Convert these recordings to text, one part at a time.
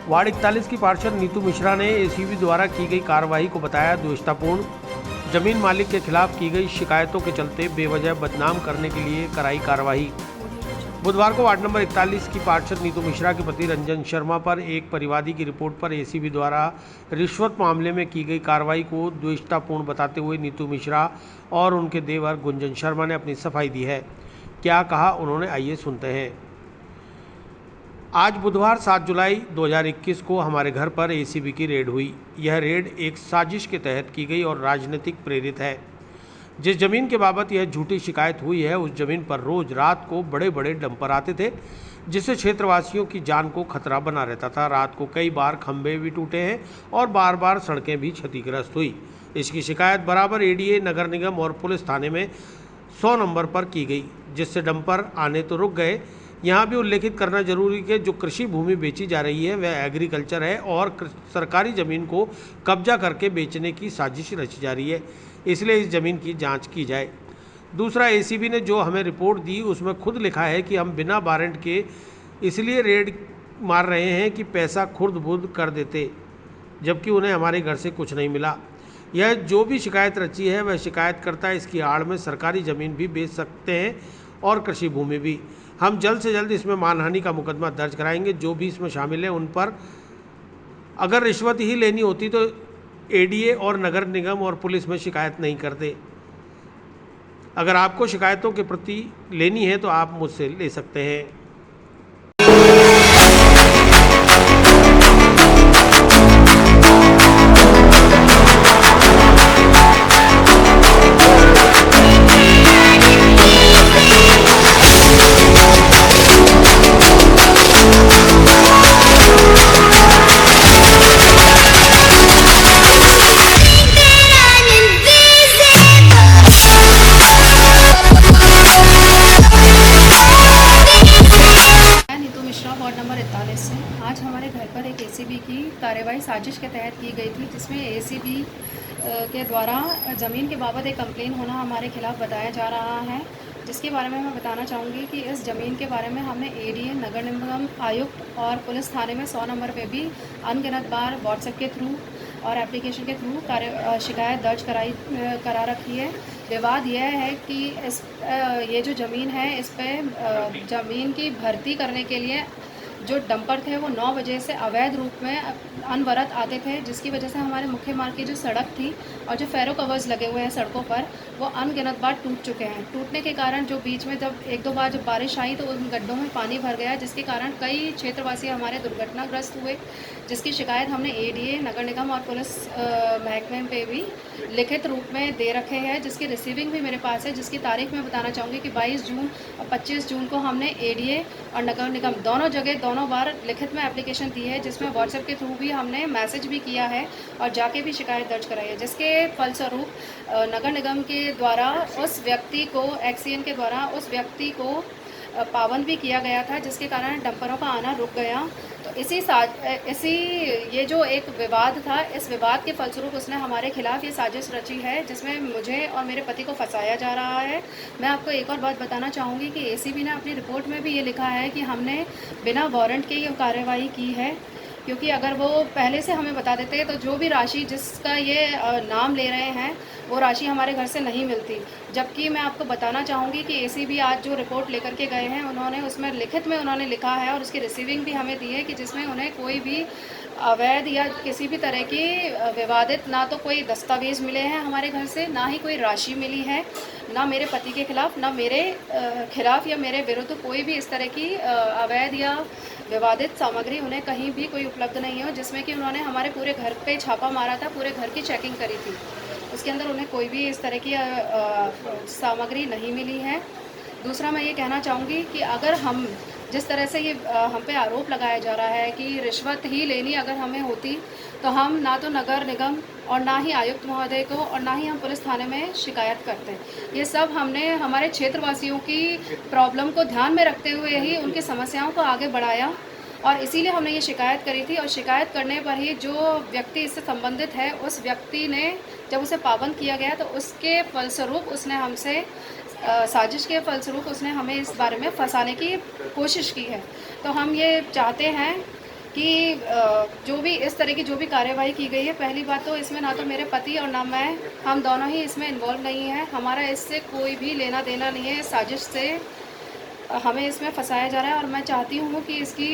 Ward 41 की पार्षद नीतू मिश्रा ने एसीबी द्वारा की गई कार्रवाई को बताया द्वेषतापूर्ण। जमीन मालिक के खिलाफ की गई शिकायतों के चलते बेवजह बदनाम करने के लिए कराई कार्रवाई। बुधवार को वार्ड नंबर 41 की पार्षद नीतू मिश्रा के पति रंजन शर्मा पर एक परिवादी की रिपोर्ट पर एसीबी द्वारा रिश्वत मामले में की गई कार्रवाई को द्वेषतापूर्ण बताते हुए नीतू मिश्रा और उनके देवर गुंजन शर्मा ने अपनी सफाई दी है। क्या कहा उन्होंने, आइए सुनते हैं। आज बुधवार 7 जुलाई 2021 को हमारे घर पर एसीबी की रेड हुई। यह रेड एक साजिश के तहत की गई और राजनीतिक प्रेरित है। जिस जमीन के बाबत यह झूठी शिकायत हुई है, उस जमीन पर रोज रात को बड़े बड़े डंपर आते थे, जिससे क्षेत्रवासियों की जान को खतरा बना रहता था। रात को कई बार खंभे भी टूटे हैं और बार बार सड़कें भी क्षतिग्रस्त हुई। इसकी शिकायत बराबर एडीए, नगर निगम और पुलिस थाने में 100 नंबर पर की गई, जिससे डंपर आने तो रुक गए। यहाँ भी उल्लेखित करना जरूरी है कि जो कृषि भूमि बेची जा रही है वह एग्रीकल्चर है और सरकारी ज़मीन को कब्जा करके बेचने की साजिश रची जा रही है, इसलिए इस ज़मीन की जांच की जाए। दूसरा, एसीबी ने जो हमें रिपोर्ट दी उसमें खुद लिखा है कि हम बिना वारंट के इसलिए रेड मार रहे हैं कि पैसा खुर्द बुर्द कर देते, जबकि उन्हें हमारे घर से कुछ नहीं मिला। यह जो भी शिकायत रची है वह शिकायतकर्ता इसकी आड़ में सरकारी ज़मीन भी बेच सकते हैं और कृषि भूमि भी। हम जल्द से जल्द इसमें मानहानि का मुकदमा दर्ज कराएंगे। जो भी इसमें शामिल हैं उन पर अगर रिश्वत ही लेनी होती तो एडीए और नगर निगम और पुलिस में शिकायत नहीं करते। अगर आपको शिकायतों के प्रति लेनी है तो आप मुझसे ले सकते हैं। वार्ड नंबर 41 से आज हमारे घर पर एक एसीबी की कार्रवाई साजिश के तहत की गई थी, जिसमें एसीबी के द्वारा ज़मीन के बाबत एक कंप्लेन होना हमारे खिलाफ बताया जा रहा है, जिसके बारे में मैं बताना चाहूँगी कि इस ज़मीन के बारे में हमने एडीए, नगर निगम आयुक्त और पुलिस थाने में 100 नंबर पे भी अनगिनत बार व्हाट्सएप के थ्रू और एप्लीकेशन के थ्रू शिकायत दर्ज करा रखी है। विवाद यह है कि ये जो ज़मीन है इस पर ज़मीन की भर्ती करने के लिए जो डंपर थे वो 9 बजे से अवैध रूप में अनवरत आते थे, जिसकी वजह से हमारे मुख्य मार्ग की जो सड़क थी और जो फेरो कवर्स लगे हुए हैं सड़कों पर वो अनगिनत बार टूट चुके हैं। टूटने के कारण जो बीच में जब एक दो बार जब बारिश आई तो उन गड्ढों में पानी भर गया, जिसके कारण कई क्षेत्रवासी हमारे दुर्घटनाग्रस्त हुए, जिसकी शिकायत हमने एडीए, नगर निगम और पुलिस महकमे पे भी लिखित रूप में दे रखे हैं, जिसकी रिसीविंग भी मेरे पास है, जिसकी तारीख मैं बताना चाहूँगी कि 22 जून और 25 जून को हमने एडीए और नगर निगम दोनों जगह दोनों बार लिखित में एप्लीकेशन दी है, जिसमें व्हाट्सएप के थ्रू भी हमने मैसेज भी किया है और जाके भी शिकायत दर्ज कराई है, जिसके फलस्वरूप नगर निगम के द्वारा उस व्यक्ति को एक्सीएन के द्वारा उस व्यक्ति को पाबंद भी किया गया था, जिसके कारण डंपरों का आना रुक गया। तो इसी ये जो एक विवाद था, इस विवाद के फलस्वरूप उसने हमारे खिलाफ ये साजिश रची है, जिसमें मुझे और मेरे पति को फंसाया जा रहा है। मैं आपको एक और बात बताना चाहूँगी कि एसीबी ने अपनी रिपोर्ट में भी ये लिखा है कि हमने बिना वारंट के ये कार्रवाई की है, क्योंकि अगर वो पहले से हमें बता देते तो जो भी राशि जिसका ये नाम ले रहे हैं वो राशि हमारे घर से नहीं मिलती। जबकि मैं आपको बताना चाहूँगी कि एसीबी आज जो रिपोर्ट लेकर के गए हैं उन्होंने उसमें लिखित में उन्होंने लिखा है और उसकी रिसीविंग भी हमें दी है कि जिसमें उन्हें कोई भी अवैध या किसी भी तरह की विवादित ना तो कोई दस्तावेज़ मिले हैं हमारे घर से, ना ही कोई राशि मिली है, ना मेरे पति के खिलाफ, ना मेरे खिलाफ या मेरे विरुद्ध कोई भी इस तरह की अवैध या विवादित सामग्री उन्हें कहीं भी कोई उपलब्ध नहीं हो। जिसमें कि उन्होंने हमारे पूरे घर पे छापा मारा था, पूरे घर की चेकिंग करी थी, उसके अंदर उन्हें कोई भी इस तरह की सामग्री नहीं मिली है। दूसरा, मैं ये कहना चाहूँगी कि अगर हम जिस तरह से ये हम पे आरोप लगाया जा रहा है कि रिश्वत ही लेनी अगर हमें होती तो हम ना तो नगर निगम और ना ही आयुक्त महोदय को और ना ही हम पुलिस थाने में शिकायत करते। ये सब हमने हमारे क्षेत्रवासियों की प्रॉब्लम को ध्यान में रखते हुए ही उनकी समस्याओं को आगे बढ़ाया और इसीलिए हमने ये शिकायत करी थी। और शिकायत करने पर ही जो व्यक्ति इससे संबंधित है, उस व्यक्ति ने जब उसे पाबंद किया गया तो उसके फलस्वरूप उसने हमसे साजिश के फलस्वरूप उसने हमें इस बारे में फंसाने की कोशिश की है। तो हम ये चाहते हैं कि जो भी इस तरह की जो भी कार्यवाही की गई है, पहली बात तो इसमें ना तो मेरे पति और ना मैं, हम दोनों ही इसमें इन्वॉल्व नहीं हैं। हमारा इससे कोई भी लेना देना नहीं है। साजिश से हमें इसमें फंसाया जा रहा है और मैं चाहती हूँ कि इसकी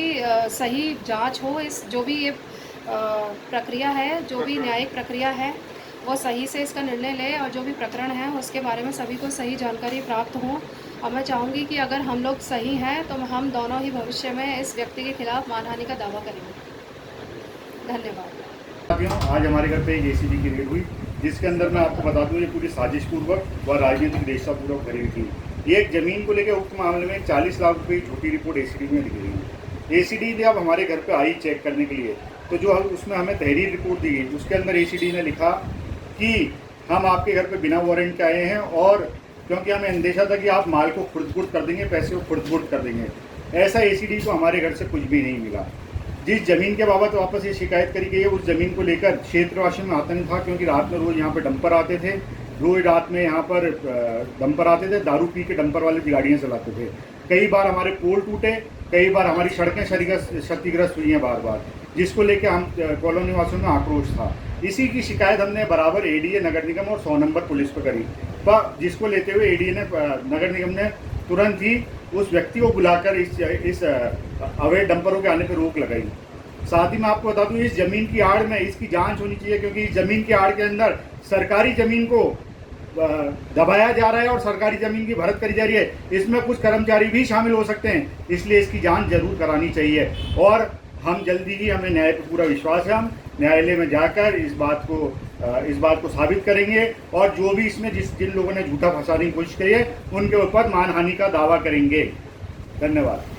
सही जांच हो। इस जो भी ये प्रक्रिया है, जो भी न्यायिक प्रक्रिया है, वो सही से इसका निर्णय ले और जो भी प्रकरण है उसके बारे में सभी को सही जानकारी प्राप्त हो। और मैं चाहूँगी कि अगर हम लोग सही हैं तो हम दोनों ही भविष्य में इस व्यक्ति के खिलाफ मानहानि का दावा करेंगे। धन्यवाद। आज हमारे घर पे एक एसीबी की रेड हुई, जिसके अंदर मैं आपको बता दूं ये पूरी साजिशपूर्वक व राजनीतिक देशतापूर्वक भरी थी। ये एक जमीन को लेकर उक्त मामले में 40 लाख रुपये की झूठी रिपोर्ट एसीडी में लिखी गई। एसीडी ने अब हमारे घर पे आई चेक करने के लिए, तो जो उसमें हमें तहरीर रिपोर्ट दी गई, उसके अंदर एसीडी ने लिखा कि हम आपके घर पे बिना वारंट के आए हैं और क्योंकि हमें अंदेशा था कि आप माल को खुर्द-बुर्द कर देंगे, पैसे को खुर्द-बुर्द कर देंगे। ऐसा एसीडी को हमारे घर से कुछ भी नहीं मिला। जिस ज़मीन के बाबत वापस ये शिकायत करी गई है, उस ज़मीन को लेकर क्षेत्रवासियों में आतंक था, क्योंकि रात में रोज़ यहाँ पर डंपर आते थे, रोज़ रात में यहाँ पर डंपर आते थे, दारू पी के डंपर वाले गाड़ियाँ चलाते थे। कई बार हमारे पोल टूटे, कई बार हमारी सड़कें क्षतिग्रस्त हुई हैं बार बार, जिसको लेकर हम कॉलोनी वासियों में आक्रोश था। इसी की शिकायत हमने बराबर एडीए नगर निगम और 100 नंबर पुलिस पर करी, पर जिसको लेते हुए एडीए ने नगर निगम ने तुरंत ही उस व्यक्ति को बुलाकर इस अवैध डंपरों के आने पर रोक लगाई। साथ ही मैं आपको बता दूं, इस ज़मीन की आड़ में इसकी जांच होनी चाहिए, क्योंकि इस ज़मीन की आड़ के अंदर सरकारी ज़मीन को दबाया जा रहा है और सरकारी ज़मीन की भरत करी जा रही है। इसमें कुछ कर्मचारी भी शामिल हो सकते हैं, इसलिए इसकी जांच जरूर करानी चाहिए। और हम जल्दी ही, हमें न्याय पर पूरा विश्वास है, हम न्यायालय में जाकर इस बात को साबित करेंगे और जो भी इसमें जिन लोगों ने झूठा फंसाने की कोशिश करी है उनके ऊपर मानहानि का दावा करेंगे। धन्यवाद।